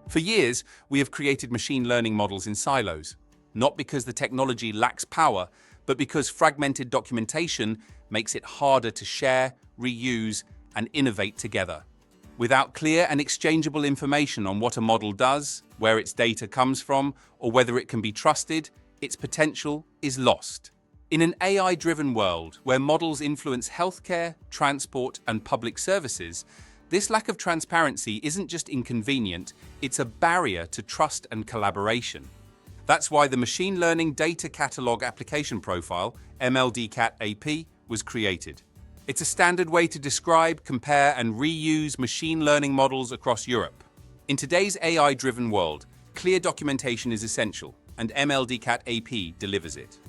For years, we have created machine learning models in silos, not because the technology lacks power, but because fragmented documentation makes it harder to share, reuse, and innovate together. Without clear and exchangeable information on what a model does, where its data comes from, or whether it can be trusted, its potential is lost. In an AI-driven world where models influence healthcare, transport, and public services, this lack of transparency isn't just inconvenient, it's a barrier to trust and collaboration. That's why the Machine Learning Data Catalog Application Profile, MLDCAT AP, was created. It's a standard way to describe, compare, and reuse machine learning models across Europe. In today's AI-driven world, clear documentation is essential, and MLDCAT AP delivers it.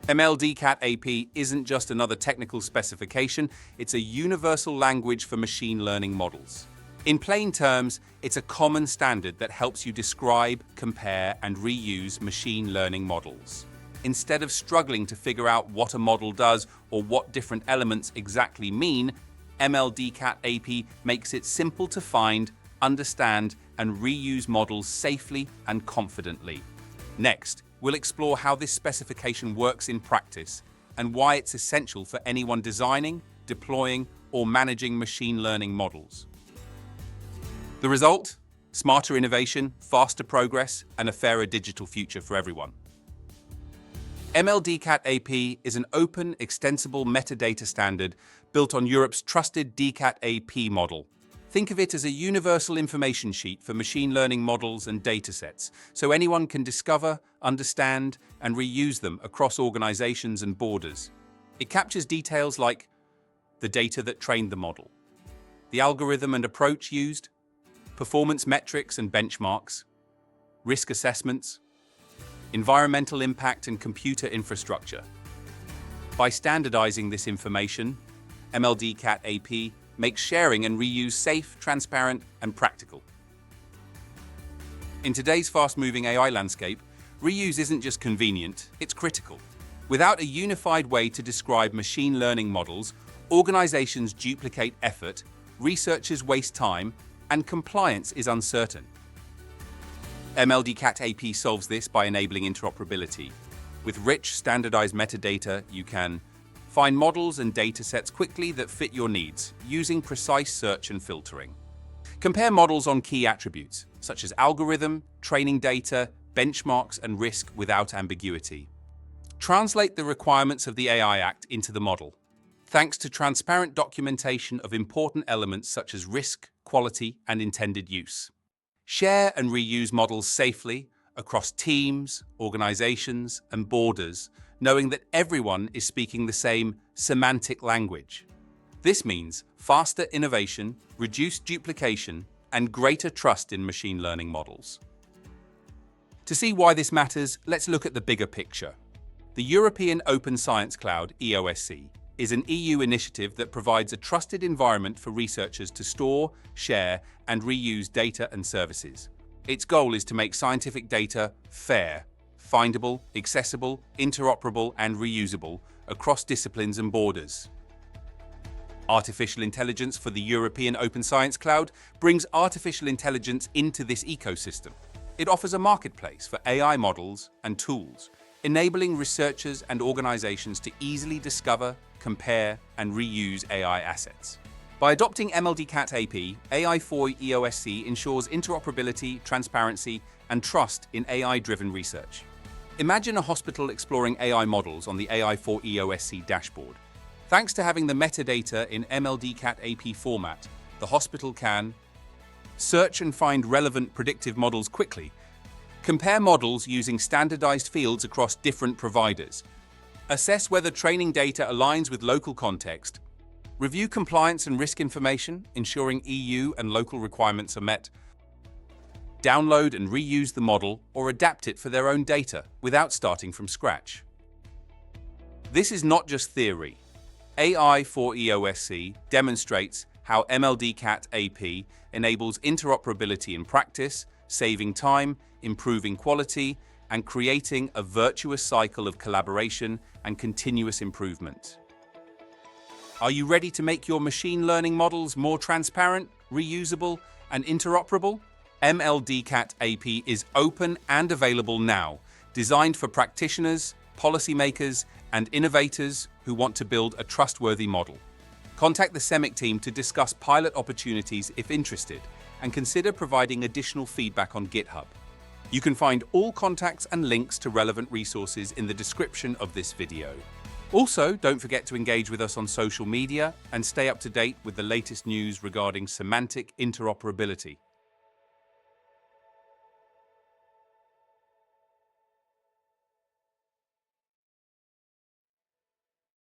MLDCAT AP isn't just another technical specification, it's a universal language for machine learning models. In plain terms, it's a common standard that helps you describe, compare, and reuse machine learning models. Instead of struggling to figure out what a model does or what different elements exactly mean, MLDCAT AP makes it simple to find, understand, and reuse models safely and confidently. Next, we'll explore how this specification works in practice and why it's essential for anyone designing, deploying, or managing machine learning models. The result? Smarter innovation, faster progress, and a fairer digital future for everyone. MLDCAT AP is an open, extensible metadata standard built on Europe's trusted DCAT AP model. Think of it as a universal information sheet for machine learning models and datasets, so anyone can discover, understand, and reuse them across organizations and borders. It captures details like the data that trained the model, the algorithm and approach used, performance metrics and benchmarks, risk assessments, environmental impact and computer infrastructure. By standardizing this information, MLDCAT AP makes sharing and reuse safe, transparent, and practical. In today's fast-moving AI landscape, reuse isn't just convenient, it's critical. Without a unified way to describe machine learning models, organizations duplicate effort, researchers waste time, and compliance is uncertain. MLDCAT AP solves this by enabling interoperability. With rich, standardized metadata, you can find models and datasets quickly that fit your needs, using precise search and filtering. Compare models on key attributes, such as algorithm, training data, benchmarks, and risk without ambiguity. Translate the requirements of the AI Act into the model, thanks to transparent documentation of important elements such as risk, quality, and intended use. Share and reuse models safely across teams, organizations, and borders, knowing that everyone is speaking the same semantic language. This means faster innovation, reduced duplication, and greater trust in machine learning models. To see why this matters, let's look at the bigger picture. The European Open Science Cloud, EOSC, is an EU initiative that provides a trusted environment for researchers to store, share, and reuse data and services. Its goal is to make scientific data fair, findable, accessible, interoperable, and reusable across disciplines and borders. Artificial intelligence for the European Open Science Cloud brings artificial intelligence into this ecosystem. It offers a marketplace for AI models and tools, enabling researchers and organizations to easily discover, compare, and reuse AI assets. By adopting MLDCAT AP, AI4 EOSC ensures interoperability, transparency, and trust in AI-driven research. Imagine a hospital exploring AI models on the AI4 EOSC dashboard. Thanks to having the metadata in MLDCAT AP format, the hospital can search and find relevant predictive models quickly, compare models using standardized fields across different providers, assess whether training data aligns with local context, review compliance and risk information, ensuring EU and local requirements are met, download and reuse the model or adapt it for their own data without starting from scratch. This is not just theory. AI4 EOSC demonstrates how MLDCAT AP enables interoperability in practice, saving time, improving quality, and creating a virtuous cycle of collaboration and continuous improvement. Are you ready to make your machine learning models more transparent, reusable, and interoperable? MLDCAT AP is open and available now, designed for practitioners, policymakers, and innovators who want to build a trustworthy model. Contact the SEMIC team to discuss pilot opportunities if interested, and consider providing additional feedback on GitHub. You can find all contacts and links to relevant resources in the description of this video. Also, don't forget to engage with us on social media and stay up to date with the latest news regarding semantic interoperability.